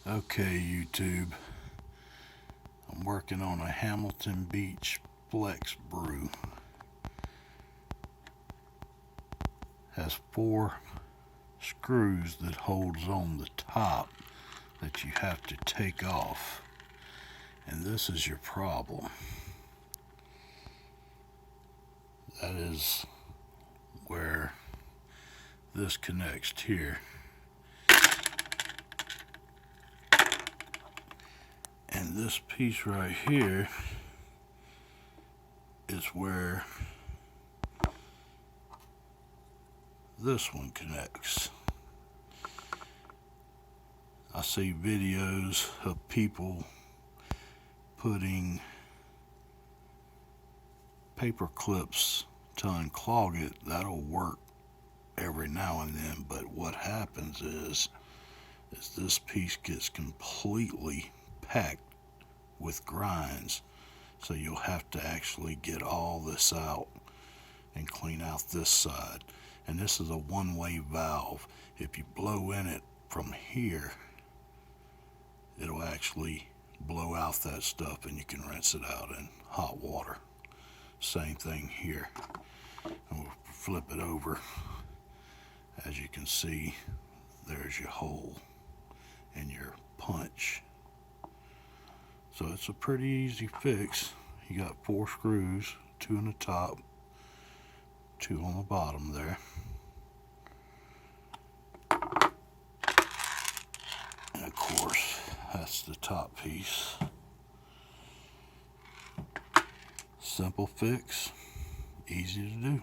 Okay, YouTube, I'm working on a Hamilton Beach FlexBrew. Has 4 screws that holds on the top that you have to take off, and this is your problem. That is where this connects here. And this piece right here is where this one connects. I see videos of people putting paper clips to unclog it. That'll work every now and then, but what happens is this piece gets completely packed with grinds, so you'll have to actually get all this out and clean out this side. And this is a one-way valve. If you blow in it from here, it'll actually blow out that stuff and you can rinse it out in hot water. Same thing here. And we'll flip it over. As you can see, there's your hole and your punch. So it's a pretty easy fix. You got 4 screws, 2 on the top, 2 on the bottom there. And of course, that's the top piece. Simple fix, easy to do.